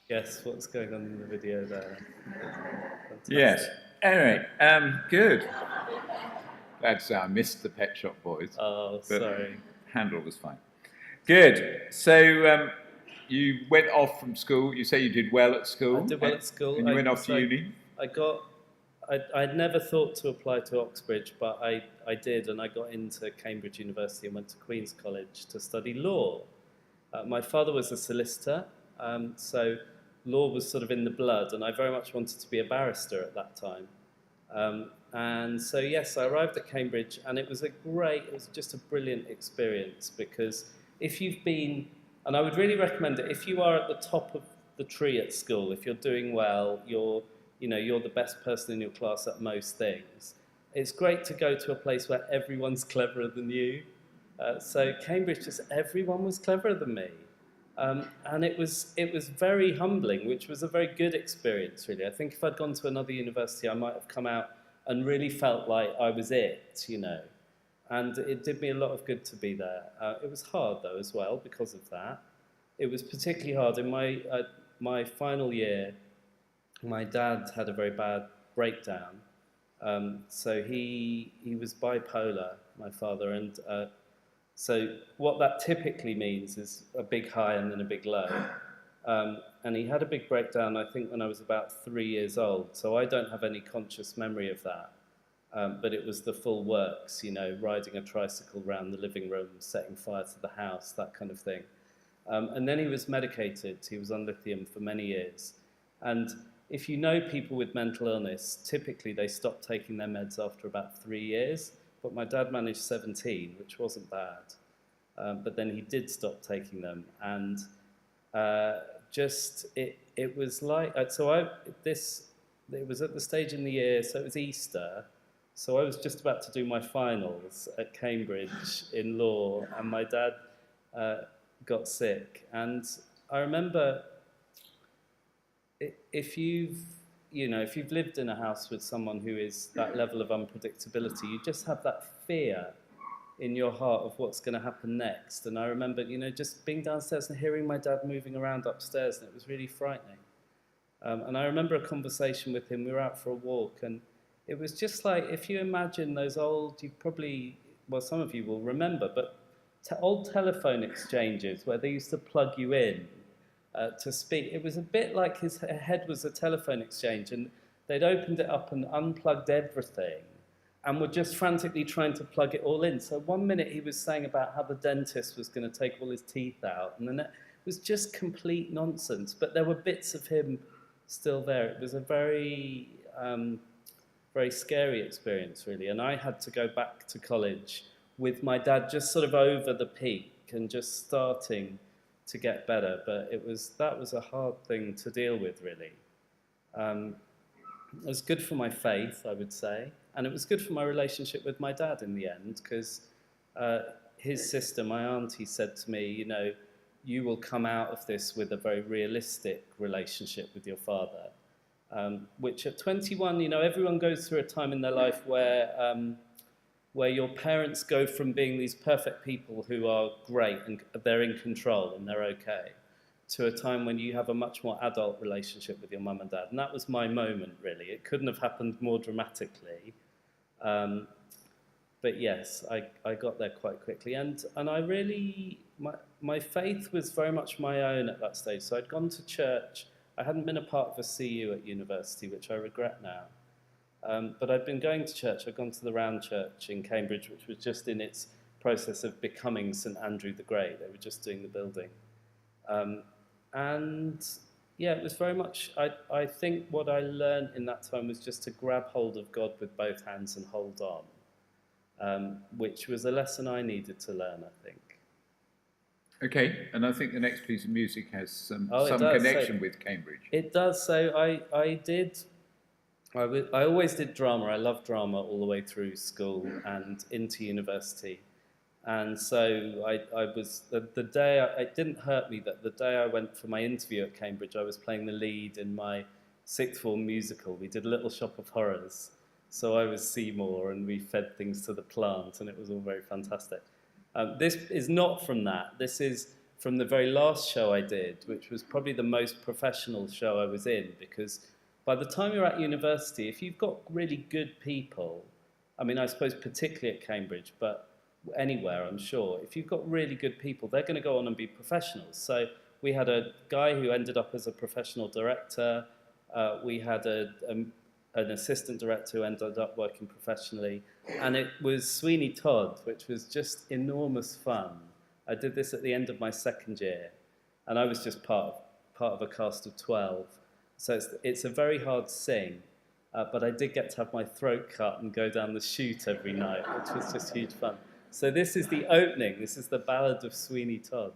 Guess what's going on in the video there. Fantastic. Yes. Anyway, good. Glad to say I missed the Pet Shop Boys. Oh, sorry. Handle was fine. Good. So you went off from school. You say you did well at school. I did well at school. And you went off to uni? I'd never thought to apply to Oxbridge, but I did, and I got into Cambridge University and went to Queen's College to study law. My father was a solicitor, so law was sort of in the blood, and I very much wanted to be a barrister at that time. And so, yes, I arrived at Cambridge, and it was just a brilliant experience, because if you've been, and I would really recommend it, if you are at the top of the tree at school, if you're doing well, you're the best person in your class at most things, it's great to go to a place where everyone's cleverer than you. So Cambridge, just everyone was cleverer than me. And it was very humbling, which was a very good experience, really. I think if I'd gone to another university, I might have come out and really felt like I was it, And it did me a lot of good to be there. It was hard, though, as well, because of that. It was particularly hard. In my final year, my dad had a very bad breakdown. So he was bipolar, my father, and so what that typically means is a big high and then a big low. And he had a big breakdown, I think, when I was about 3 years old. So I don't have any conscious memory of that. But it was the full works, riding a tricycle around the living room, setting fire to the house, that kind of thing. And then he was medicated. He was on lithium for many years. And if you know people with mental illness, typically they stop taking their meds after about 3 years. But my dad managed 17, which wasn't bad. But then he did stop taking them. And it was like, it was at the stage in the year, so it was Easter. So I was just about to do my finals at Cambridge in law, and my dad got sick. And I remember, if you've lived in a house with someone who is that level of unpredictability, you just have that fear in your heart of what's going to happen next. And I remember, just being downstairs and hearing my dad moving around upstairs, and it was really frightening. And I remember a conversation with him. We were out for a walk, and it was just like, if you imagine those old, some of you will remember, but old telephone exchanges where they used to plug you in to speak. It was a bit like his head was a telephone exchange, and they'd opened it up and unplugged everything and were just frantically trying to plug it all in. So 1 minute he was saying about how the dentist was going to take all his teeth out, and then it was just complete nonsense, but there were bits of him still there. It was a very, very scary experience, really, and I had to go back to college with my dad just sort of over the peak and just starting to get better, but that was a hard thing to deal with, really. It was good for my faith, I would say, and it was good for my relationship with my dad in the end, because his sister, my auntie, said to me, you will come out of this with a very realistic relationship with your father, which at 21, everyone goes through a time in their life where your parents go from being these perfect people who are great and they're in control and they're okay, to a time when you have a much more adult relationship with your mum and dad. And that was my moment, really. It couldn't have happened more dramatically. But yes, I got there quite quickly. And I really, my faith was very much my own at that stage. So I'd gone to church. I hadn't been a part of a CU at university, which I regret now. But I'd been going to church. I'd gone to the Round Church in Cambridge, which was just in its process of becoming St Andrew the Great. They were just doing the building. And yeah, it was very much, I think what I learned in that time was just to grab hold of God with both hands and hold on, which was a lesson I needed to learn, I think. Okay, and I think the next piece of music has some connection with Cambridge. It does. So I always did drama. I loved drama all the way through school and into university. And so I was, the day, it didn't hurt me that the day I went for my interview at Cambridge, I was playing the lead in my sixth form musical. We did Little Shop of Horrors. So I was Seymour, and we fed things to the plant, and it was all very fantastic. This is not from that. This is from the very last show I did, which was probably the most professional show I was in, because by the time you're at university, if you've got really good people, I mean, I suppose particularly at Cambridge, but anywhere, I'm sure, if you've got really good people, they're going to go on and be professionals. So we had a guy who ended up as a professional director. We had an assistant director who ended up working professionally. And it was Sweeney Todd, which was just enormous fun. I did this at the end of my second year, and I was just part of a cast of 12. So it's a very hard sing, but I did get to have my throat cut and go down the chute every night, which was just huge fun. So this is the opening. This is the Ballad of Sweeney Todd.